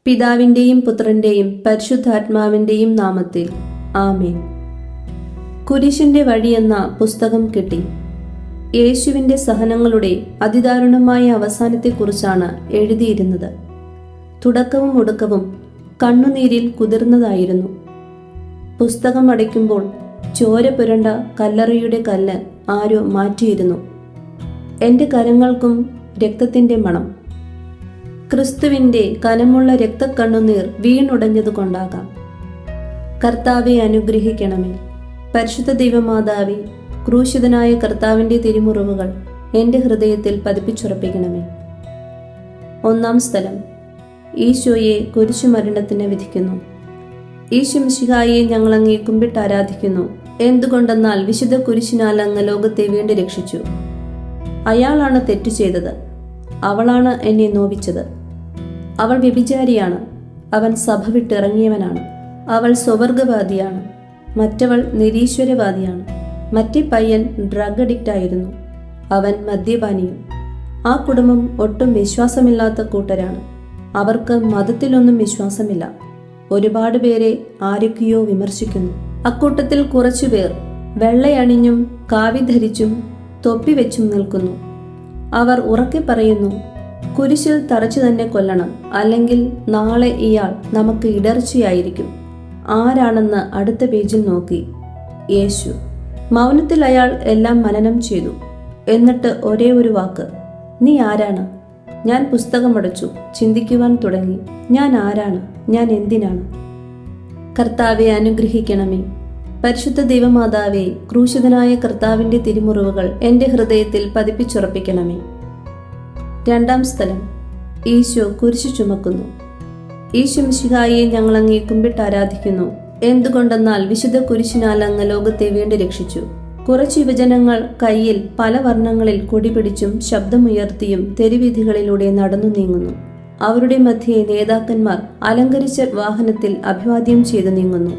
പിതാവിൻ്റെയും പുത്രൻ്റെയും പരിശുദ്ധാത്മാവിൻ്റെയും നാമത്തിൽ ആമേൻ. കുരിശിൻ്റെ വഴിയെന്ന പുസ്തകം കിട്ടി. യേശുവിൻ്റെ സഹനങ്ങളുടെ അതിദാരുണമായ അവസാനത്തെക്കുറിച്ചാണ് എഴുതിയിരുന്നത്. തുടക്കവും ഒടുക്കവും കണ്ണുനീരിൽ കുതിർന്നതായിരുന്നു. പുസ്തകം അടയ്ക്കുമ്പോൾ ചോര പുരണ്ട കല്ലറയുടെ കല്ല് ആരോ മാറ്റിയിരുന്നു. എൻ്റെ കരങ്ങൾക്കും രക്തത്തിൻ്റെ മണം. ക്രിസ്തുവിൻ്റെ കനമുള്ള രക്തക്കണ്ണുനീർ വീണുടഞ്ഞതുകൊണ്ടാകാം. കർത്താവെ അനുഗ്രഹിക്കണമേ. പരിശുദ്ധ ദൈവമാതാവേ, ക്രൂശിതനായ കർത്താവിൻ്റെ തിരുമുറിവുകൾ എൻ്റെ ഹൃദയത്തിൽ പതിപ്പിച്ചുറപ്പിക്കണമേ. ഒന്നാം സ്ഥലം. ഈശോയെ കുരിശുമരണത്തിന് വിധിക്കുന്നു. ഈശോ മിശിഹായെ ഞങ്ങളങ്ങേ കുമ്പിട്ട് ആരാധിക്കുന്നു. എന്തുകൊണ്ടെന്നാൽ വിശുദ്ധ കുരിശിനാൽ അങ്ങ് ലോകത്തെ വീണ്ടും രക്ഷിച്ചു. അയാളാണ് തെറ്റു ചെയ്തത്. അവളാണ് എന്നെ നോവിച്ചത്. അവൾ വ്യഭിചാരിയാണ്. അവൻ സഭ വിട്ടിറങ്ങിയവനാണ്. അവൾ സ്വവർഗവാദിയാണ്. മറ്റവൾ നിരീശ്വരവാദിയാണ്. മറ്റേ പയ്യൻ ഡ്രഗ് അഡിക്റ്റ് ആയിരുന്നു. അവൻ മദ്യപാനിയും. ആ കുടുംബം ഒട്ടും വിശ്വാസമില്ലാത്ത കൂട്ടരാണ്. അവർക്ക് മതത്തിലൊന്നും വിശ്വാസമില്ല. ഒരുപാട് പേരെ ആരൊക്കെയോ വിമർശിക്കുന്നു. അക്കൂട്ടത്തിൽ കുറച്ചുപേർ വെള്ളയണിഞ്ഞും കാവി ധരിച്ചും തൊപ്പി വെച്ചും നിൽക്കുന്നു. അവർ ഉറക്കെ പറയുന്നു, കുരിശിൽ തറച്ചു തന്നെ കൊല്ലണം, അല്ലെങ്കിൽ നാളെ ഇയാൾ നമുക്ക് ഇടർച്ചയായിരിക്കും. ആരാണെന്ന് അടുത്ത പേജിൽ നോക്കി. യേശു. മൗനത്തിൽ അയാൾ എല്ലാം മനനം ചെയ്തു. എന്നിട്ട് ഒരേ ഒരു വാക്ക്, നീ ആരാണ്? ഞാൻ പുസ്തകമടച്ചു, ചിന്തിക്കുവാൻ തുടങ്ങി. ഞാൻ ആരാണ്? ഞാൻ എന്തിനാണ്? കർത്താവെ അനുഗ്രഹിക്കണമേ. പരിശുദ്ധ ദൈവമാതാവേ, ക്രൂശിതനായ കർത്താവിൻ്റെ തിരുമുറിവുകൾ എൻ്റെ ഹൃദയത്തിൽ പതിപ്പിച്ചുറപ്പിക്കണമേ. രണ്ടാം സ്ഥലം. ഈശോ കുരിശു ചുമക്കുന്നു. ഈശോ മിശിഹായെ ഞങ്ങളങ്ങേ കുമ്പിട്ട് ആരാധിക്കുന്നു. എന്തുകൊണ്ടെന്നാൽ വിശുദ്ധ കുരിശിനാൽ അങ്ങ് ലോകത്തെ വീണ്ടും രക്ഷിച്ചു. കുറച്ച് യുവജനങ്ങൾ കയ്യിൽ പല വർണ്ണങ്ങളിൽ കൊടിപിടിച്ചും ശബ്ദമുയർത്തിയും തെരുവീഥികളിലൂടെ നടന്നു നീങ്ങുന്നു. അവരുടെ മധ്യേ നേതാക്കന്മാർ അലങ്കരിച്ച വാഹനത്തിൽ അഭിവാദ്യം ചെയ്തു നീങ്ങുന്നു.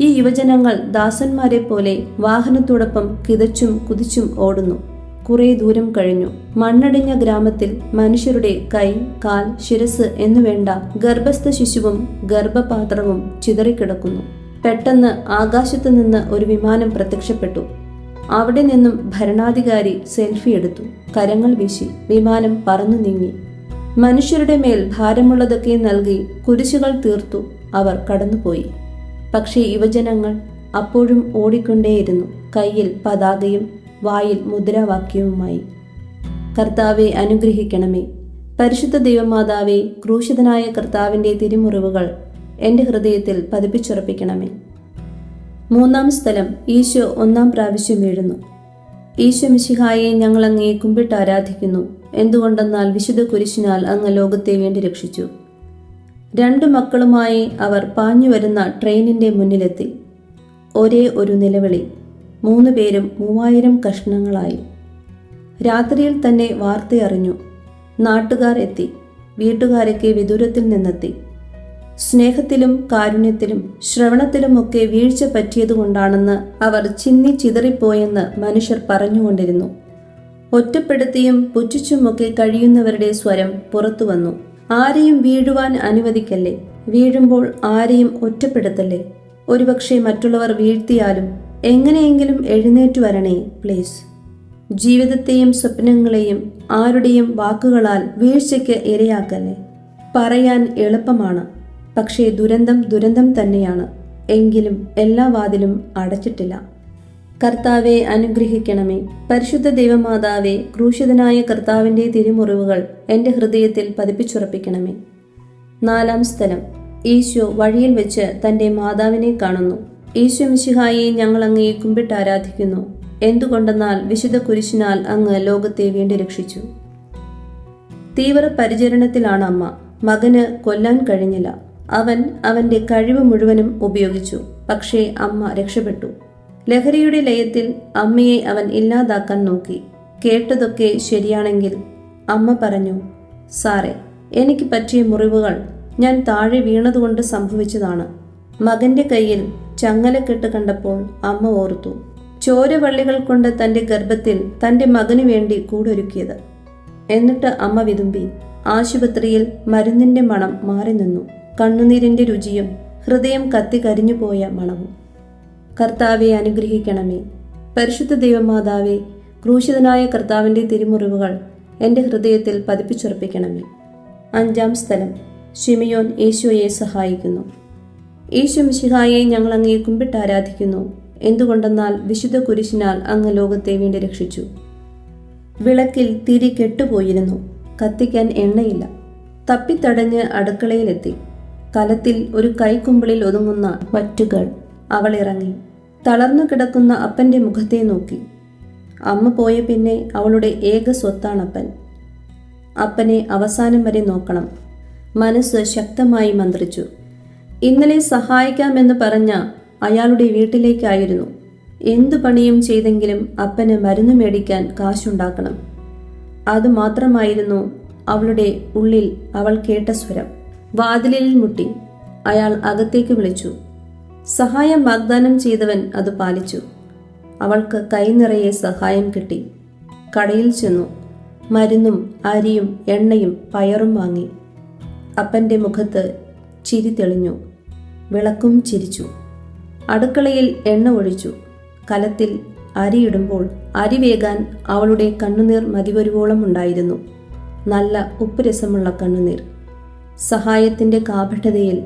ഈ യുവജനങ്ങൾ ദാസന്മാരെ പോലെ വാഹനത്തോടൊപ്പം കിതച്ചും കുതിച്ചും ഓടുന്നു. കുറെ ദൂരം കഴിഞ്ഞു. മണ്ണടിഞ്ഞ ഗ്രാമത്തിൽ മനുഷ്യരുടെ കൈ, കാൽ, ശിരസ് എന്നുവേണ്ട ഗർഭസ്ഥ ശിശുവും ഗർഭപാത്രവും ചിതറിക്കിടക്കുന്നു. പെട്ടെന്ന് ആകാശത്തു നിന്ന് ഒരു വിമാനം പ്രത്യക്ഷപ്പെട്ടു. അവിടെ നിന്നും ഭരണാധികാരി സെൽഫി എടുത്തു. കരങ്ങൾ വീശി വിമാനം പറന്നു നീങ്ങി. മനുഷ്യരുടെ മേൽ ഭാരമുള്ളതൊക്കെ നൽകി കുരിശുകൾ തീർത്തു അവർ കടന്നുപോയി. പക്ഷേ യുവജനങ്ങൾ അപ്പോഴും ഓടിക്കൊണ്ടേയിരുന്നു, കയ്യിൽ പതാകയും വായിൽ മുദ്രാവാക്യവുമായി. കർത്താവെ അനുഗ്രഹിക്കണമേ. പരിശുദ്ധ ദൈവമാതാവേ, ക്രൂശിതനായ കർത്താവിൻ്റെ തിരുമുറിവുകൾ എൻ്റെ ഹൃദയത്തിൽ പതിപ്പിച്ചുറപ്പിക്കണമേ. മൂന്നാം സ്ഥലം. ഈശോ ഒന്നാം പ്രാവശ്യം വീഴുന്നു. ഈശോ മിശിഹായെ ഞങ്ങളങ്ങേ കുമ്പിട്ട് ആരാധിക്കുന്നു. എന്തുകൊണ്ടെന്നാൽ വിശുദ്ധ കുരിശിനാൽ അങ്ങ് ലോകത്തെ വീണ്ടും രക്ഷിച്ചു. 2 മക്കളുമായി അവർ പാഞ്ഞു വരുന്ന ട്രെയിനിൻ്റെ മുന്നിലെത്തി. ഒരേ ഒരു നിലവിളി. 3 പേരും 3000 കഷ്ണങ്ങളായി. രാത്രിയിൽ തന്നെ വാർത്തയറിഞ്ഞു. നാട്ടുകാർ എത്തി. വീട്ടുകാരൊക്കെ വിദൂരത്തിൽ നിന്നെത്തി. സ്നേഹത്തിലും കാരുണ്യത്തിലും ശ്രവണത്തിലുമൊക്കെ വീഴ്ച പറ്റിയതുകൊണ്ടാണെന്ന് അവർ ചിന്നി ചിതറിപ്പോയെന്ന് മനുഷ്യർ പറഞ്ഞുകൊണ്ടിരുന്നു. ഒറ്റപ്പെടുത്തിയും പുച്ഛിച്ചുമൊക്കെ കഴിയുന്നവരുടെ സ്വരം പുറത്തു വന്നു. ആരെയും വീഴുവാൻ അനുവദിക്കല്ലേ. വീഴുമ്പോൾ ആരെയും ഒറ്റപ്പെടുത്തല്ലേ. ഒരുപക്ഷെ മറ്റുള്ളവർ വീഴ്ത്തിയാലും എങ്ങനെയെങ്കിലും എഴുന്നേറ്റു വരണേ പ്ലീസ്. ജീവിതത്തെയും സ്വപ്നങ്ങളെയും ആരുടെയും വാക്കുകളാൽ വീഴ്ചയ്ക്ക് ഇരയാക്കല്ലേ. പറയാൻ എളുപ്പമാണ്, പക്ഷേ ദുരന്തം ദുരന്തം തന്നെയാണ്. എങ്കിലും എല്ലാ വാതിലും അടച്ചിട്ടില്ല. കർത്താവെ അനുഗ്രഹിക്കണമേ. പരിശുദ്ധ ദൈവമാതാവേ, ക്രൂശിതനായ കർത്താവിൻ്റെ തിരുമുറിവുകൾ എൻ്റെ ഹൃദയത്തിൽ പതിപ്പിച്ചുറപ്പിക്കണമേ. നാലാം സ്ഥലം. ഈശോ വഴിയിൽ വെച്ച് തൻ്റെ മാതാവിനെ കാണുന്നു. ഈശോ മിശിഹായെ ഞങ്ങളങ്ങേ കുമ്പിട്ട് ആരാധിക്കുന്നു. എന്തുകൊണ്ടെന്നാൽ വിശുദ്ധ കുരിശിനാൽ അങ്ങ് ലോകത്തെ വീണ്ടും രക്ഷിച്ചു. തീവ്ര പരിചരണത്തിലാണ് അമ്മ. മകന് കൊല്ലാൻ കഴിഞ്ഞില്ല. അവൻ അവൻ്റെ കഴിവ് മുഴുവനും ഉപയോഗിച്ചു. പക്ഷേ അമ്മ രക്ഷപ്പെട്ടു. ലഹരിയുടെ ലയത്തിൽ അമ്മയെ അവൻ ഇല്ലാതാക്കാൻ നോക്കി. കേട്ടതൊക്കെ ശരിയാണെങ്കിൽ അമ്മ പറഞ്ഞു, സാറേ, എനിക്ക് പറ്റിയ മുറിവുകൾ ഞാൻ താഴെ വീണതുകൊണ്ട് സംഭവിച്ചതാണ്. മകന്റെ കയ്യിൽ ചങ്ങലക്കെട്ട് കണ്ടപ്പോൾ അമ്മ ഓർത്തു. ചോരവള്ളികൾ കൊണ്ട് തൻ്റെ ഗർഭത്തിൽ തൻ്റെ മകനു വേണ്ടി കൂടൊരുക്കിയത്. എന്നിട്ട് അമ്മ വിതുമ്പി. ആശുപത്രിയിൽ മരുന്നിൻ്റെ മണം മാറി നിന്നു. കണ്ണുനീരിൻ്റെ രുചിയും ഹൃദയം കത്തി കരിഞ്ഞുപോയ മണവും. കർത്താവെ അനുഗ്രഹിക്കണമേ. പരിശുദ്ധ ദൈവമാതാവേ, ക്രൂശിതനായ കർത്താവിൻ്റെ തിരുമുറിവുകൾ എൻ്റെ ഹൃദയത്തിൽ പതിപ്പിച്ചുറപ്പിക്കണമേ. 5-ാം സ്ഥലം. ശിമിയോൻ യേശുവയെ സഹായിക്കുന്നു. യേശു മിശിഹായെ ഞങ്ങൾ അങ്ങയെ കുമ്പിട്ട് ആരാധിക്കുന്നു. എന്തുകൊണ്ടെന്നാൽ വിശുദ്ധ കുരിശിനാൽ അങ്ങ് ലോകത്തെ വീണ്ടും രക്ഷിച്ചു. വിളക്കിൽ തിരി കെട്ടുപോയിരുന്നു. കത്തിക്കാൻ എണ്ണയില്ല. തപ്പിത്തടഞ്ഞ് അടുക്കളയിലെത്തി. കലത്തിൽ ഒരു കൈക്കുമ്പിളിൽ ഒതുങ്ങുന്ന വറ്റുകൾ. അവൾ ഇറങ്ങി തളർന്നു കിടക്കുന്ന അപ്പൻ്റെ മുഖത്തെ നോക്കി. അമ്മ പോയ പിന്നെ അവളുടെ ഏക സ്വത്താണപ്പൻ. അപ്പനെ അവസാനം വരെ നോക്കണം. മനസ്സ് ശക്തമായി മന്ത്രിച്ചു. ഇന്നലെ സഹായിക്കാമെന്ന് പറഞ്ഞ അയാളുടെ വീട്ടിലേക്കായിരുന്നു. എന്തു പണിയും ചെയ്തെങ്കിലും അപ്പന് മരുന്ന് മേടിക്കാൻ കാശുണ്ടാക്കണം. അതുമാത്രമായിരുന്നു അവളുടെ ഉള്ളിൽ അവൾ കേട്ട സ്വരം. വാതിലിൽ മുട്ടി. അയാൾ അകത്തേക്ക് വിളിച്ചു. സഹായം വാഗ്ദാനം ചെയ്തവൻ അത് പാലിച്ചു. അവൾക്ക് കൈനിറയെ സഹായം കിട്ടി. കടയിൽ ചെന്നു. മരുന്നും അരിയും എണ്ണയും പയറും വാങ്ങി. അപ്പൻ്റെ മുഖത്ത് ചിരി തെളിഞ്ഞു. വിളക്കും ചിരിച്ചു. അടുക്കളയിൽ എണ്ണ ഒഴിച്ചു. കലത്തിൽ അരിയിടുമ്പോൾ അരി വേകാൻ അവളുടെ കണ്ണുനീർ മതിവരുവോളം ഉണ്ടായിരുന്നു. നല്ല ഉപ്പുരസമുള്ള കണ്ണുനീർ. സഹായത്തിൻ്റെ കാപഠതയിൽ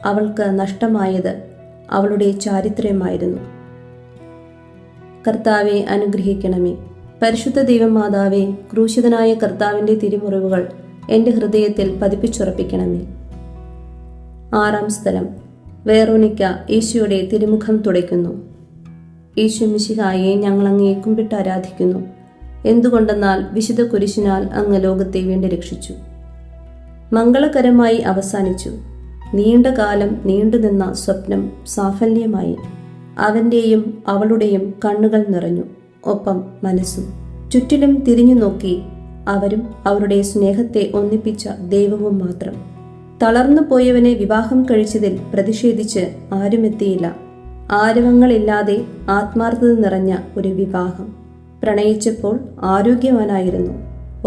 അവൾക്ക് നഷ്ടമായത് അവളുടെ ചാരിത്രമായിരുന്നു. കർത്താവെ അനുഗ്രഹിക്കണമേ. പരിശുദ്ധ ദൈവമാതാവേ, ക്രൂശിതനായ കർത്താവിൻ്റെ തിരുമുറിവുകൾ എൻ്റെ ഹൃദയത്തിൽ പതിപ്പിച്ചുറപ്പിക്കണമേ. 6-ാം സ്ഥലം. വേറോനിക്ക യേശുയുടെ തിരുമുഖം തുടയ്ക്കുന്നു. യേശു മിശിഹായെ ഞങ്ങൾ അങ്ങയെ കുമ്പിട്ട് ആരാധിക്കുന്നു. എന്തുകൊണ്ടെന്നാൽ വിശുദ്ധ കുരിശിനാൽ അങ്ങ് ലോകത്തെ വീണ്ടും രക്ഷിച്ചു. മംഗളകരമായി അവസാനിച്ചു. നീണ്ട കാലം നീണ്ടുനിന്ന സ്വപ്നം സാഫല്യമായി. അവൻ്റെയും അവളുടെയും കണ്ണുകൾ നിറഞ്ഞു. ഒപ്പം മനസ്സും. ചുറ്റിലും തിരിഞ്ഞു നോക്കി. അവരും അവരുടെ സ്നേഹത്തെ ഒന്നിപ്പിച്ച ദൈവവും മാത്രം. തളർന്നു പോയവനെ വിവാഹം കഴിച്ചതിൽ പ്രതിഷേധിച്ച് ആരുമെത്തിയില്ല. ആരവങ്ങളില്ലാതെ ആത്മാർത്ഥത നിറഞ്ഞ ഒരു വിവാഹം. പ്രണയിച്ചപ്പോൾ ആരോഗ്യവാനായിരുന്നു.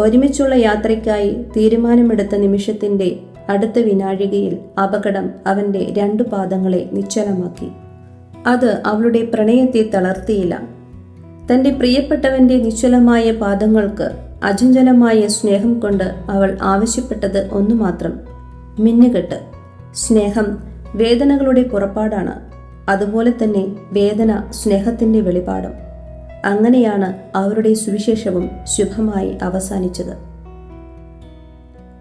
ഒരുമിച്ചുള്ള യാത്രയ്ക്കായി തീരുമാനമെടുത്ത നിമിഷത്തിൻ്റെ അടുത്ത വിനാഴികയിൽ അപകടം അവൻ്റെ 2 പാദങ്ങളെ നിശ്ചലമാക്കി. അത് അവളുടെ പ്രണയത്തെ തളർത്തിയില്ല. തൻ്റെ പ്രിയപ്പെട്ടവൻ്റെ നിശ്ചലമായ പാദങ്ങൾക്ക് അചഞ്ചലമായ സ്നേഹം കൊണ്ട് അവൾ ആവശ്യപ്പെട്ടത് ഒന്നു മാത്രം: മിന്നുകെട്ട്. സ്നേഹം വേദനകളുടെ പുറപ്പാടാണ്. അതുപോലെ തന്നെ വേദന സ്നേഹത്തിൻ്റെ വെളിപാടും. അങ്ങനെയാണ് അവരുടെ സുവിശേഷവും ശുഭമായി അവസാനിച്ചത്.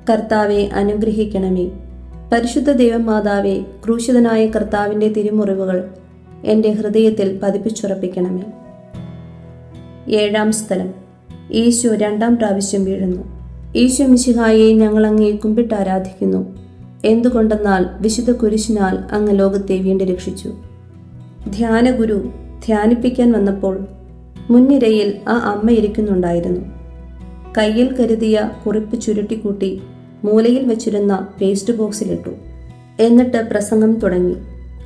കർത്താവെ അനുഗ്രഹിക്കണമേ. പരിശുദ്ധ ദൈവമാതാവേ, ക്രൂശിതനായ കർത്താവിൻ്റെ തിരുമുറിവുകൾ എൻ്റെ ഹൃദയത്തിൽ പതിപ്പിച്ചുറപ്പിക്കണമേ. 7-ാം സ്ഥലം. യേശു 2-ാം പ്രാവശ്യം വീഴുന്നു. യേശു മിശിഹായെ ഞങ്ങൾ അങ്ങയെ കുമ്പിട്ട് ആരാധിക്കുന്നു. എന്തുകൊണ്ടെന്നാൽ വിശുദ്ധ കുരിശിനാൽ അങ്ങ് ലോകത്തെ വീണ്ടും രക്ഷിച്ചു. ധ്യാനഗുരു ധ്യാനിപ്പിക്കാൻ വന്നപ്പോൾ മുൻനിരയിൽ ആ അമ്മ ഇരിക്കുന്നുണ്ടായിരുന്നു. കയ്യിൽ കരുതിയ കുറിപ്പ് ചുരുട്ടിക്കൂട്ടി മൂലയിൽ വെച്ചിരുന്ന പേസ്റ്റ് ബോക്സിലിട്ടു. എന്നിട്ട് പ്രസംഗം തുടങ്ങി.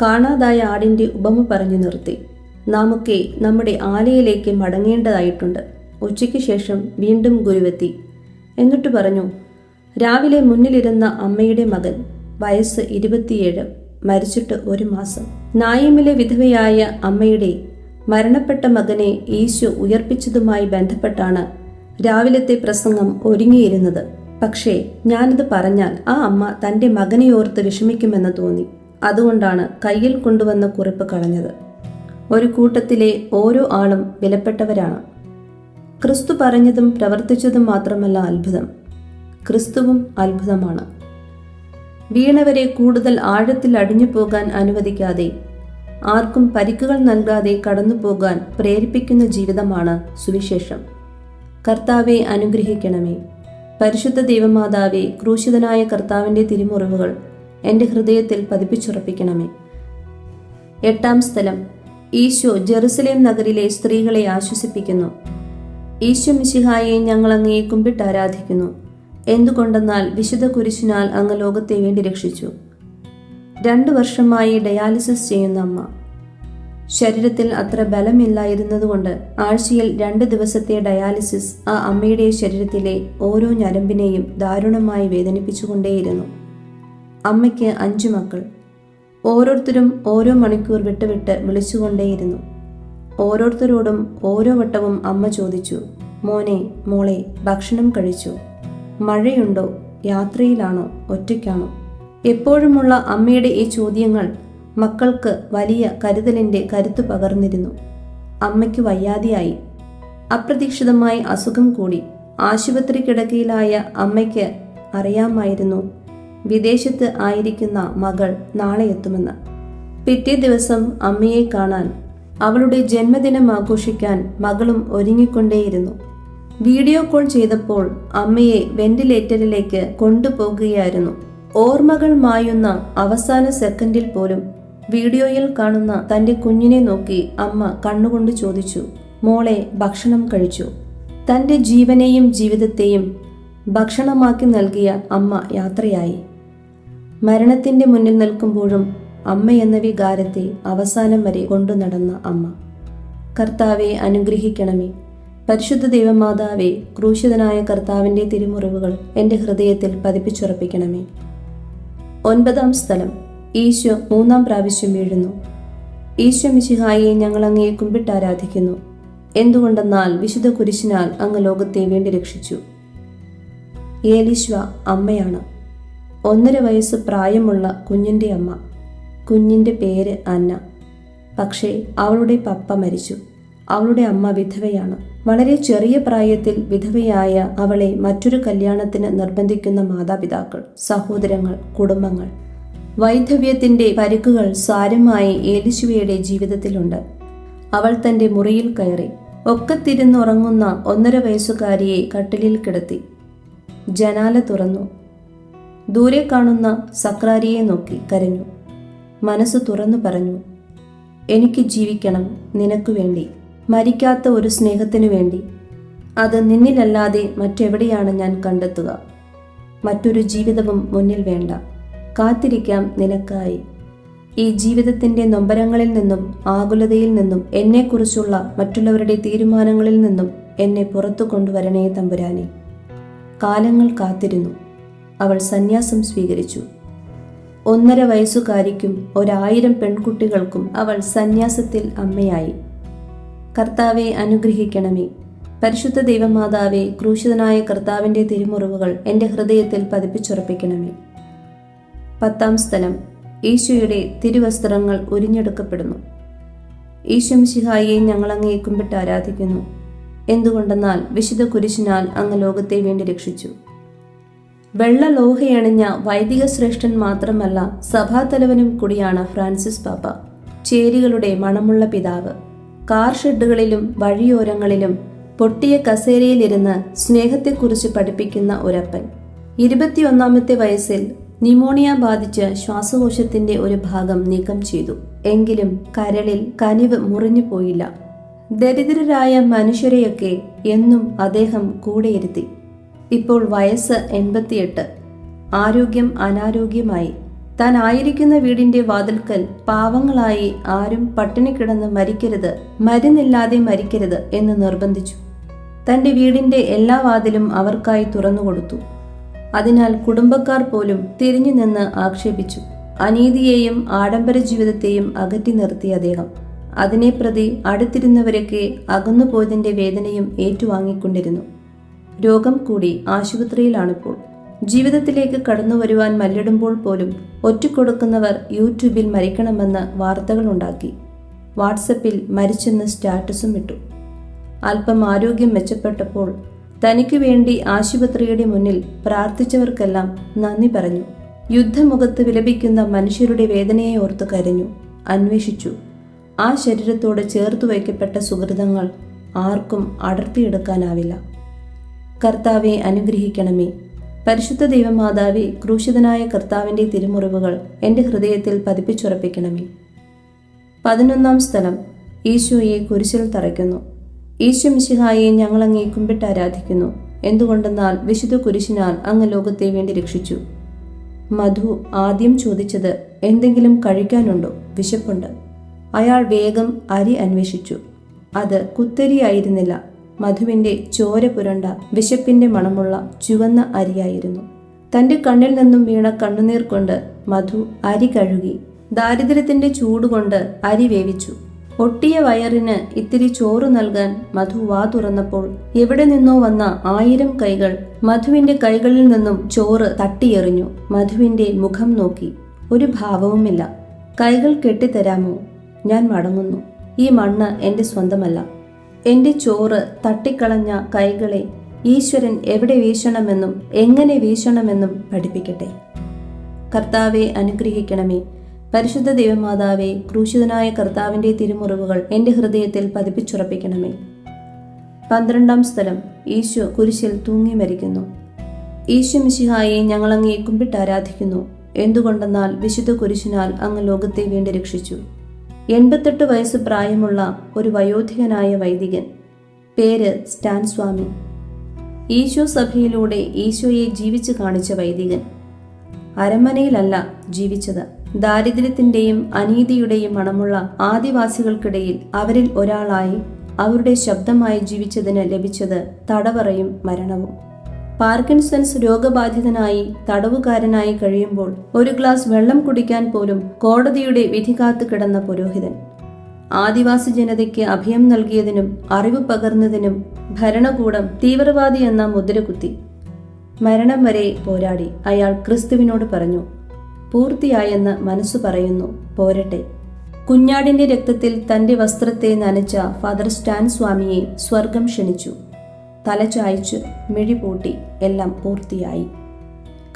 കാണാതായ ആടിൻ്റെ ഉപമ പറഞ്ഞു നിർത്തി. നാമൊക്കെ നമ്മുടെ ആലയിലേക്ക് മടങ്ങേണ്ടതായിട്ടുണ്ട്. ഉച്ചയ്ക്ക് ശേഷം വീണ്ടും ഗുരുവെത്തി. എന്നിട്ട് പറഞ്ഞു, രാവിലെ മുന്നിലിരുന്ന അമ്മയുടെ മകൻ, വയസ്സ് 27, മരിച്ചിട്ട് 1 മാസം. നായിമിലെ വിധവയായ അമ്മയുടെ മരണപ്പെട്ട മകനെ യേശു ഉയർപ്പിച്ചതുമായി ബന്ധപ്പെട്ടാണ് രാവിലത്തെ പ്രസംഗം ഒരുങ്ങിയിരുന്നത്. പക്ഷേ ഞാനത് പറഞ്ഞാൽ ആ അമ്മ തൻ്റെ മകനെ ഓർത്ത് വിഷമിക്കുമെന്ന് തോന്നി. അതുകൊണ്ടാണ് കയ്യിൽ കൊണ്ടുവന്ന കുറിപ്പ് കളഞ്ഞത്. ഒരു കൂട്ടത്തിലെ ഓരോ ആളും വിലപ്പെട്ടവരാണ്. ക്രിസ്തു പറഞ്ഞതും പ്രവർത്തിച്ചതും മാത്രമല്ല അത്ഭുതം, ക്രിസ്തുവും അത്ഭുതമാണ്. വീണവരെ കൂടുതൽ ആഴത്തിൽ അടിഞ്ഞു പോകാൻ അനുവദിക്കാതെ, ആർക്കും പരിക്കുകൾ നൽകാതെ കടന്നു പോകാൻ പ്രേരിപ്പിക്കുന്ന ജീവിതമാണ് സുവിശേഷം. കർത്താവെ അനുഗ്രഹിക്കണമേ. പരിശുദ്ധ ദൈവമാതാവേ, ക്രൂശിതനായ കർത്താവിൻ്റെ തിരുമുറിവുകൾ എൻ്റെ ഹൃദയത്തിൽ പതിപ്പിച്ചുറപ്പിക്കണമേ. 8-ാം സ്ഥലം. ഈശോ ജെറുസലേം നഗരിലെ സ്ത്രീകളെ ആശ്വസിപ്പിക്കുന്നു. ഈശോ മിശിഹായെ ഞങ്ങൾ അങ്ങയെ കുമ്പിട്ട് ആരാധിക്കുന്നു. എന്തുകൊണ്ടെന്നാൽ വിശുദ്ധ കുരിശിനാൽ അങ്ങ് ലോകത്തെ വേണ്ടി രക്ഷിച്ചു. 2 വർഷമായി ഡയാലിസിസ് ചെയ്യുന്ന അമ്മ. ശരീരത്തിൽ അത്ര ബലമില്ലായിരുന്നതുകൊണ്ട് ആഴ്ചയിൽ 2 ദിവസത്തെ ഡയാലിസിസ് ആ അമ്മയുടെ ശരീരത്തിലെ ഓരോ ഞരമ്പിനെയും ദാരുണമായി വേദനിപ്പിച്ചുകൊണ്ടേയിരുന്നു. അമ്മയ്ക്ക് 5 മക്കൾ. ഓരോരുത്തരും ഓരോ മണിക്കൂർ വിട്ട് വിളിച്ചുകൊണ്ടേയിരുന്നു. ഓരോരുത്തരോടും ഓരോ വട്ടവും അമ്മ ചോദിച്ചു, മോനെ, മോളെ, ഭക്ഷണം കഴിച്ചോ? മഴയുണ്ടോ? യാത്രയിലാണോ? ഒറ്റയ്ക്കാണോ? എപ്പോഴുമുള്ള അമ്മയുടെ ഈ ചോദ്യങ്ങൾ മക്കൾക്ക് വലിയ കരുതലിൻ്റെ കരുത്തു പകർന്നിരുന്നു. അമ്മയ്ക്ക് വയ്യാതെയായി. അപ്രതീക്ഷിതമായി അസുഖം കൂടി. ആശുപത്രി കിടക്കയിലായ അമ്മയ്ക്ക് അറിയാമായിരുന്നു വിദേശത്ത് ആയിരിക്കുന്ന മകൾ നാളെ എത്തുമെന്ന്. പിറ്റേ ദിവസം അമ്മയെ കാണാൻ, അവളുടെ ജന്മദിനം ആഘോഷിക്കാൻ മകളും ഒരുങ്ങിക്കൊണ്ടേയിരുന്നു. വീഡിയോ കോൾ ചെയ്തപ്പോൾ അമ്മയെ വെന്റിലേറ്ററിലേക്ക് കൊണ്ടുപോകുകയായിരുന്നു. ഓർമ്മകൾ മായുന്ന അവസാന സെക്കൻഡിൽ പോലും വീഡിയോയിൽ കാണുന്ന തൻ്റെ കുഞ്ഞിനെ നോക്കി അമ്മ കണ്ണുകൊണ്ട് ചോദിച്ചു, മോളെ, ഭക്ഷണം കഴിച്ചു? തൻ്റെ ജീവനെയും ജീവിതത്തെയും ഭക്ഷണമാക്കി നൽകിയ അമ്മ യാത്രയായി. മരണത്തിൻ്റെ മുന്നിൽ നിൽക്കുമ്പോഴും അമ്മയെന്ന വികാരത്തെ അവസാനം വരെ കൊണ്ടു നടന്ന അമ്മ. കർത്താവെ അനുഗ്രഹിക്കണമേ. പരിശുദ്ധ ദൈവമാതാവേ, ക്രൂശിതനായ കർത്താവിൻ്റെ തിരുമുറിവുകൾ എൻ്റെ ഹൃദയത്തിൽ പതിപ്പിച്ചുറപ്പിക്കണമേ. 9-ാം സ്ഥലം. ഈശോ 3-ാം പ്രാവശ്യം വീഴുന്നു. ഈശോ മിശിഹായെ, ഞങ്ങൾ അങ്ങയെ കുമ്പിട്ടാരാധിക്കുന്നു. എന്തുകൊണ്ടെന്നാൽ വിശുദ്ധ കുരിശിനാൽ അങ്ങ് ലോകത്തെ വീണ്ടും രക്ഷിച്ചു. ഏലീശ്വ അമ്മയാണ്. 1.5 വയസ്സ് പ്രായമുള്ള കുഞ്ഞിൻ്റെ അമ്മ. കുഞ്ഞിൻ്റെ പേര് അന്ന. പക്ഷേ അവളുടെ പപ്പ മരിച്ചു. അവളുടെ അമ്മ വിധവയാണ്. വളരെ ചെറിയ പ്രായത്തിൽ വിധവയായ അവളെ മറ്റൊരു കല്യാണത്തിന് നിർബന്ധിക്കുന്ന മാതാപിതാക്കൾ, സഹോദരങ്ങൾ, കുടുംബങ്ങൾ. വൈധവ്യത്തിൻ്റെ പരിക്കുകൾ സാരമായി ഏലിശുവയുടെ ജീവിതത്തിലുണ്ട്. അവൾ തൻ്റെ മുറിയിൽ കയറി. ഒക്കത്തിരുന്നുറങ്ങുന്ന 1.5 വയസ്സുകാരിയെ കട്ടിലിൽ കിടത്തി. ജനാല തുറന്നു. ദൂരെ കാണുന്ന സക്രാരിയെ നോക്കി കരഞ്ഞു. മനസ്സ് തുറന്നു പറഞ്ഞു, എനിക്ക് ജീവിക്കണം, നിനക്കു വേണ്ടി, മരിക്കാത്ത ഒരു സ്നേഹത്തിനു വേണ്ടി. അത് നിന്നിലല്ലാതെ മറ്റെവിടെയാണ് ഞാൻ കണ്ടെത്തുക? മറ്റൊരു ജീവിതവും മുന്നിൽ വേണ്ട. കാത്തിരിക്കാം നിനക്കായി. ഈ ജീവിതത്തിൻ്റെ നൊമ്പരങ്ങളിൽ നിന്നും ആകുലതയിൽ നിന്നും എന്നെക്കുറിച്ചുള്ള മറ്റുള്ളവരുടെ തീരുമാനങ്ങളിൽ നിന്നും എന്നെ പുറത്തു കൊണ്ടുവരണേ തമ്പുരാനെ. കാലങ്ങൾ കാത്തിരുന്നു. അവൾ സന്യാസം സ്വീകരിച്ചു. 1.5 വയസ്സുകാരിക്കും 1000 പെൺകുട്ടികൾക്കും അവൾ സന്യാസത്തിൽ അമ്മയായി. കർത്താവെ അനുഗ്രഹിക്കണമേ. പരിശുദ്ധ ദൈവമാതാവേ, ക്രൂശിതനായ കർത്താവിൻ്റെ തിരുമുറിവുകൾ എൻ്റെ ഹൃദയത്തിൽ പതിപ്പിച്ചുറപ്പിക്കണമേ. 10-ാം സ്ഥലം. ഈശോയുടെ തിരുവസ്ത്രങ്ങൾ ഉരിഞ്ഞെടുക്കപ്പെടുന്നു. ഈശോ മിശിഹായെ, ഞങ്ങൾ അങ്ങയെ കുമ്പിട്ട് ആരാധിക്കുന്നു. എന്തുകൊണ്ടെന്നാൽ വിശുദ്ധ കുരിശിനാൽ അങ്ങ് ലോകത്തെ വീണ്ടും രക്ഷിച്ചു. വെള്ള ലോഹയണിഞ്ഞ വൈദിക ശ്രേഷ്ഠൻ മാത്രമല്ല, സഭാതലവനും കൂടിയാണ് ഫ്രാൻസിസ് പാപ്പ. ചേരികളുടെ മണമുള്ള പിതാവ്. കാർ ഷെഡുകളിലും വഴിയോരങ്ങളിലും പൊട്ടിയ കസേരയിലിരുന്ന് സ്നേഹത്തെക്കുറിച്ച് പഠിപ്പിക്കുന്ന ഒരപ്പൻ. 21-ാമത്തെ വയസ്സിൽ ന്യൂമോണിയ ബാധിച്ച് ശ്വാസകോശത്തിന്റെ ഒരു ഭാഗം നീക്കം ചെയ്തു. എങ്കിലും കരളിൽ കനിവ് മുറിഞ്ഞു പോയില്ല. ദരിദ്രരായ മനുഷ്യരെയൊക്കെ എന്നും അദ്ദേഹം കൂടെയിരുത്തി. ഇപ്പോൾ വയസ്സ് 88. ആരോഗ്യം അനാരോഗ്യമായി. താൻ ആയിരിക്കുന്ന വീടിന്റെ വാതിൽക്കൽ പാവങ്ങളായി ആരും പട്ടിണി കിടന്ന് മരിക്കരുത്, മരുന്നില്ലാതെ മരിക്കരുത് എന്ന് നിർബന്ധിച്ചു. തന്റെ വീടിന്റെ എല്ലാ വാതിലും അവർക്കായി തുറന്നുകൊടുത്തു. അതിനാൽ കുടുംബക്കാർ പോലും തിരിഞ്ഞു നിന്ന് ആക്ഷേപിച്ചു. അനീതിയെയും ആഡംബര ജീവിതത്തെയും അകറ്റി നിർത്തി അദ്ദേഹം. അതിനെ പ്രതി അടുത്തിരുന്നവരൊക്കെ അകന്നുപോയതിന്റെ വേദനയും ഏറ്റുവാങ്ങിക്കൊണ്ടിരുന്നു. രോഗം കൂടി ആശുപത്രിയിലാണിപ്പോൾ. ജീവിതത്തിലേക്ക് കടന്നു വരുവാൻ മല്ലിടുമ്പോൾ പോലും ഒറ്റിക്കൊടുക്കുന്നവർ യൂട്യൂബിൽ മരിക്കണമെന്ന് വാർത്തകളുണ്ടാക്കി. വാട്സപ്പിൽ മരിച്ചെന്ന് സ്റ്റാറ്റസും ഇട്ടു. അല്പം ആരോഗ്യം മെച്ചപ്പെട്ടപ്പോൾ തനിക്കു വേണ്ടി ആശുപത്രിയുടെ മുന്നിൽ പ്രാർത്ഥിച്ചവർക്കെല്ലാം നന്ദി പറഞ്ഞു. യുദ്ധമുഖത്ത് വിലപിക്കുന്ന മനുഷ്യരുടെ വേദനയെ ഓർത്ത് കരഞ്ഞു, അന്വേഷിച്ചു. ആ ശരീരത്തോട് ചേർത്തു വയ്ക്കപ്പെട്ട സുഹൃതങ്ങൾ ആർക്കും അടർത്തിയെടുക്കാനാവില്ല. കർത്താവെ അനുഗ്രഹിക്കണമേ. പരിശുദ്ധ ദൈവമാതാവേ, ക്രൂശിതനായ കർത്താവിൻ്റെ തിരുമുറിവുകൾ എൻ്റെ ഹൃദയത്തിൽ പതിപ്പിച്ചുറപ്പിക്കണമേ. 11-ാം സ്ഥലം. ഈശോയെ കുരിശിൽ തറയ്ക്കുന്നു. ഈശോ മിശിഹായെ, ഞങ്ങൾ അങ്ങയെ കുമ്പിട്ട് ആരാധിക്കുന്നു. എന്തുകൊണ്ടെന്നാൽ വിശുദ്ധ കുരിശിനാൽ അങ്ങ് ലോകത്തെ വേണ്ടി രക്ഷിച്ചു. മധു ആദ്യം ചോദിച്ചത്, എന്തെങ്കിലും കഴിക്കാനുണ്ടോ? വിശപ്പുണ്ട്. അയാൾ വേഗം അരി അന്വേഷിച്ചു. അത് കുത്തരിയായിരുന്നില്ല. മധുവിൻ്റെ ചോര പുരണ്ട വിശപ്പിൻ്റെ മണമുള്ള ചുവന്ന അരിയായിരുന്നു. തൻ്റെ കണ്ണിൽ നിന്നും വീണ കണ്ണുനീർ കൊണ്ട് മധു അരി കഴുകി. ദാരിദ്ര്യത്തിൻ്റെ ചൂടുകൊണ്ട് അരി വേവിച്ചു. ഒട്ടിയ വയറിന് ഇത്തിരി ചോറ് നൽകാൻ മധു വാ തുറന്നപ്പോൾ എവിടെ നിന്നോ വന്ന 1000 കൈകൾ മധുവിന്റെ കൈകളിൽ നിന്നും ചോറ് തട്ടിയെറിഞ്ഞു. മധുവിന്റെ മുഖം നോക്കി. ഒരു ഭാവവുമില്ല. കൈകൾ കെട്ടിത്തരാമോ? ഞാൻ മടങ്ങുന്നു. ഈ മണ്ണ് എൻ്റെ സ്വന്തമല്ല. എൻ്റെ ചോറ് തട്ടിക്കളഞ്ഞ കൈകളെ ഈശ്വരൻ എവിടെ വീശണമെന്നും എങ്ങനെ വീശണമെന്നും പഠിപ്പിക്കട്ടെ. കർത്താവെ അനുഗ്രഹിക്കണമേ. പരിശുദ്ധ ദൈവമാതാവേ, ക്രൂശിതനായ കർത്താവിൻ്റെ തിരുമുറിവുകൾ എൻ്റെ ഹൃദയത്തിൽ പതിപ്പിച്ചുറപ്പിക്കണമേ. 12-ാം സ്ഥലം. ഈശോ കുരിശിൽ തൂങ്ങി മരിക്കുന്നു. ഈശോ മിശിഹായെ ഞങ്ങളങ്ങേ കുമ്പിട്ട് ആരാധിക്കുന്നു. എന്തുകൊണ്ടെന്നാൽ വിശുദ്ധ കുരിശിനാൽ അങ്ങ് ലോകത്തെ വീണ്ടും രക്ഷിച്ചു. 88 വയസ്സ് പ്രായമുള്ള ഒരു വയോധികനായ വൈദികൻ. പേര് സ്റ്റാൻ സ്വാമി. ഈശോ സഭയിലൂടെ ഈശോയെ ജീവിച്ചു കാണിച്ച വൈദികൻ. അരമനയിലല്ല ജീവിച്ചത്. ദാരിദ്ര്യത്തിന്റെയും അനീതിയുടെയും മണമുള്ള ആദിവാസികൾക്കിടയിൽ അവരിൽ ഒരാളായി അവരുടെ ശബ്ദമായി ജീവിച്ചതിന് ലഭിച്ചത് തടവറയും മരണവും. പാർക്കിൻസൺസ് രോഗബാധിതനായി തടവുകാരനായി കഴിയുമ്പോൾ ഒരു ഗ്ലാസ് വെള്ളം കുടിക്കാൻ പോലും കോടതിയുടെ വിധി കാത്തു കിടന്ന പുരോഹിതൻ. ആദിവാസി ജനതയ്ക്ക് അഭയം നൽകിയതിനും അറിവ് പകർന്നതിനും ഭരണകൂടം തീവ്രവാദി എന്ന മുദ്ര കുത്തി. മരണം വരെ പോരാടി. അയാൾ ക്രിസ്തുവിനോട് പറഞ്ഞു, പൂർത്തിയായെന്ന് മനസ്സു പറയുന്നു, പോരട്ടെ. കുഞ്ഞാടിന്റെ രക്തത്തിൽ തന്റെ വസ്ത്രത്തെ നനച്ച ഫാദർ സ്റ്റാൻ സ്വാമിയെ സ്വർഗം ക്ഷണിച്ചു. തല ചായ്ച്ചു മിഴിപൂട്ടി. എല്ലാം പൂർത്തിയായി.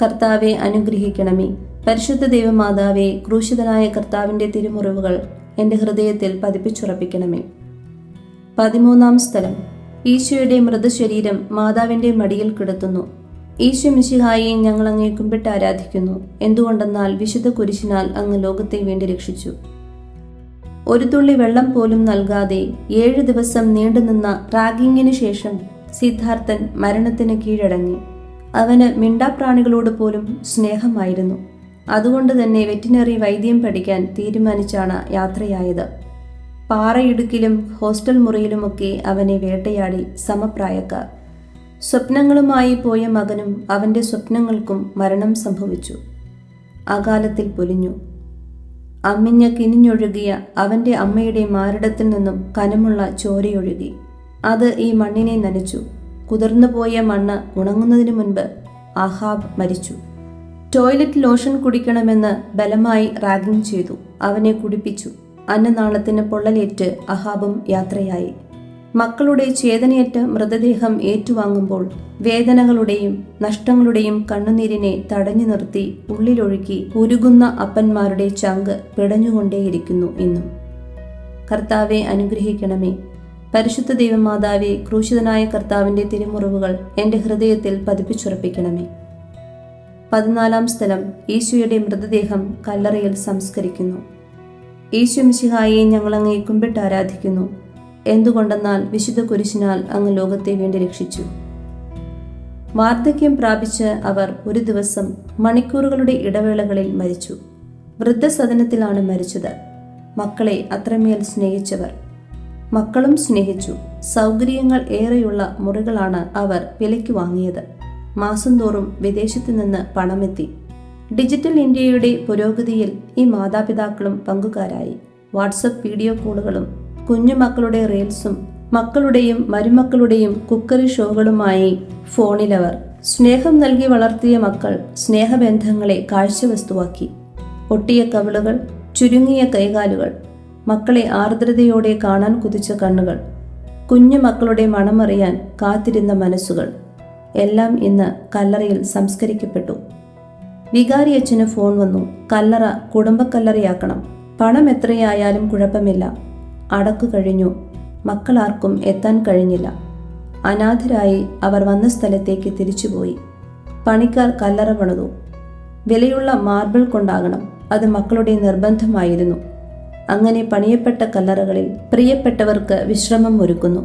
കർത്താവെ അനുഗ്രഹിക്കണമേ. പരിശുദ്ധ ദൈവമാതാവേ, ക്രൂശിതനായ കർത്താവിന്റെ തിരുമുറിവുകൾ എൻ്റെ ഹൃദയത്തിൽ പതിപ്പിച്ചുറപ്പിക്കണമേ. 13-ാം സ്ഥലം. ഈശോയുടെ മൃതശരീരം മാതാവിന്റെ മടിയിൽ കിടത്തുന്നു. ഈശോ മിശിഹായെ ഞങ്ങൾ അങ്ങേ കുമ്പിട്ട് ആരാധിക്കുന്നു. എന്തുകൊണ്ടെന്നാൽ വിശുദ്ധ കുരിശിനാൽ അങ്ങ് ലോകത്തെ വീണ്ടും രക്ഷിച്ചു. ഒരു തുള്ളി വെള്ളം പോലും നൽകാതെ 7 ദിവസം നീണ്ടുനിന്ന റാഗിങ്ങിനു ശേഷം സിദ്ധാർത്ഥൻ മരണത്തിന് കീഴടങ്ങി. അവന് മിണ്ടാപ്രാണികളോട് പോലും സ്നേഹമായിരുന്നു. അതുകൊണ്ട് തന്നെ വെറ്റിനറി വൈദ്യം പഠിക്കാൻ തീരുമാനിച്ചാണ് യാത്രയായത്. പാറയിടുക്കിലും ഹോസ്റ്റൽ മുറിയിലുമൊക്കെ അവനെ വേട്ടയാടി സമപ്രായക്കാർ. സ്വപ്നങ്ങളുമായി പോയ മകനും അവൻ്റെ സ്വപ്നങ്ങൾക്കും മരണം സംഭവിച്ചു. അകാലത്തിൽ പൊലിഞ്ഞു. അമ്മിഞ്ഞ കിനിഞ്ഞൊഴുകിയ അവൻ്റെ അമ്മയുടെ മാറിടത്തിൽ നിന്നും കനമുള്ള ചോരയൊഴുകി. അത് ഈ മണ്ണിനെ നനച്ചു. കുതിർന്നുപോയ മണ്ണ് ഉണങ്ങുന്നതിന് മുൻപ് അഹാബ് മരിച്ചു. ടോയ്ലറ്റ് ലോഷൻ കുടിക്കണമെന്ന് ബലമായി റാഗിംഗ് ചെയ്തു. അവനെ കുടിപ്പിച്ചു. അന്നനാളത്തിന് പൊള്ളലേറ്റ് അഹാബും യാത്രയായി. മക്കളുടെ ചേതനയേറ്റ മൃതദേഹം ഏറ്റുവാങ്ങുമ്പോൾ വേദനകളുടെയും നഷ്ടങ്ങളുടെയും കണ്ണുനീരിനെ തടഞ്ഞു നിർത്തി ഉള്ളിലൊഴുക്കി ഉരുകുന്ന അപ്പന്മാരുടെ ചങ്ക് പിടഞ്ഞുകൊണ്ടേയിരിക്കുന്നു ഇന്നും. കർത്താവെ അനുഗ്രഹിക്കണമേ. പരിശുദ്ധ ദൈവമാതാവേ, ക്രൂശിതനായ കർത്താവിൻ്റെ തിരുമുറിവുകൾ എൻ്റെ ഹൃദയത്തിൽ പതിപ്പിച്ചുറപ്പിക്കണമേ. 14-ാം സ്ഥലം. ഈശോയുടെ മൃതദേഹം കല്ലറയിൽ സംസ്കരിക്കുന്നു. ഈശോ മിശിഹായെ ഞങ്ങളങ്ങേ കുമ്പിട്ട് ആരാധിക്കുന്നു. എന്തുകൊണ്ടെന്നാൽ വിശുദ്ധ കുരിശിനാൽ അങ്ങ് ലോകത്തെ വീണ്ടും രക്ഷിച്ചു. വാർദ്ധക്യം പ്രാപിച്ച് അവർ ഒരു ദിവസം മണിക്കൂറുകളുടെ ഇടവേളകളിൽ മരിച്ചു. വൃദ്ധസദനത്തിലാണ് മരിച്ചത്. മക്കളെ അത്രമേൽ സ്നേഹിച്ചവർ. മക്കളും സ്നേഹിച്ചു. സൗകര്യങ്ങൾ ഏറെയുള്ള മുറികളാണ് അവർ വിലയ്ക്ക് വാങ്ങിയത്. മാസം തോറും വിദേശത്തു നിന്ന് പണമെത്തി. ഡിജിറ്റൽ ഇന്ത്യയുടെ പുരോഗതിയിൽ ഈ മാതാപിതാക്കളും പങ്കുകാരായി. വാട്സപ്പ് വീഡിയോ കോളുകളും കുഞ്ഞുമക്കളുടെ റീൽസും മക്കളുടെയും മരുമക്കളുടെയും കുക്കറി ഷോകളുമായി ഫോണിലവർ. സ്നേഹം നൽകി വളർത്തിയ മക്കൾ സ്നേഹബന്ധങ്ങളെ കാഴ്ചവസ്തുവാക്കി. ഒട്ടിയ കവിളുകൾ, ചുരുങ്ങിയ കൈകാലുകൾ, മക്കളെ ആർദ്രതയോടെ കാണാൻ കുതിച്ച കണ്ണുകൾ, കുഞ്ഞു മക്കളുടെ മണമറിയാൻ കാത്തിരുന്ന മനസ്സുകൾ എല്ലാം ഇന്ന് കല്ലറയിൽ സംസ്കരിക്കപ്പെട്ടു. വികാരി അച്ഛന് ഫോൺ വന്നു. കല്ലറ കുടുംബക്കല്ലറയാക്കണം. പണം എത്രയായാലും കുഴപ്പമില്ല. അടക്കു കഴിഞ്ഞു. മക്കളാർക്കും എത്താൻ കഴിഞ്ഞില്ല. അനാഥരായി അവർ വന്ന സ്ഥലത്തേക്ക് തിരിച്ചുപോയി. പണിക്കാർ കല്ലറ പണിതു. വിലയുള്ള മാർബിൾ കൊണ്ടാകണം. അത് മക്കളുടെ നിർബന്ധമായിരുന്നു. അങ്ങനെ പണിയപ്പെട്ട കല്ലറകളിൽ പ്രിയപ്പെട്ടവർക്ക് വിശ്രമം ഒരുക്കുന്നു.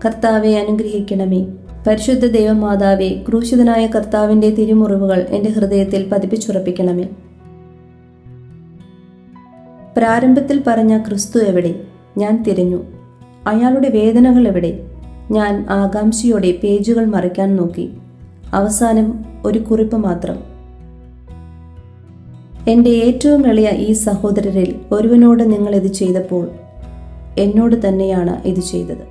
കർത്താവെ അനുഗ്രഹിക്കണമേ. പരിശുദ്ധ ദൈവമാതാവേ, ക്രൂശിതനായ കർത്താവിൻ്റെ തിരുമുറിവുകൾ എൻ്റെ ഹൃദയത്തിൽ പതിപ്പിച്ചുറപ്പിക്കണമേ. പ്രാരംഭത്തിൽ പറഞ്ഞ ക്രിസ്തു എവിടെ? ഞാൻ തിരഞ്ഞു. അയാളുടെ വേദനകൾ എവിടെ? ഞാൻ ആകാംക്ഷയോടെ പേജുകൾ മറിക്കാൻ നോക്കി. അവസാനം ഒരു കുറിപ്പ് മാത്രം: എൻ്റെ ഏറ്റവും എളിയ ഈ സഹോദരരിൽ ഒരുവനോട് നിങ്ങൾ ഇത് ചെയ്തപ്പോൾ എന്നോട് തന്നെയാണ് ഇത് ചെയ്തത്.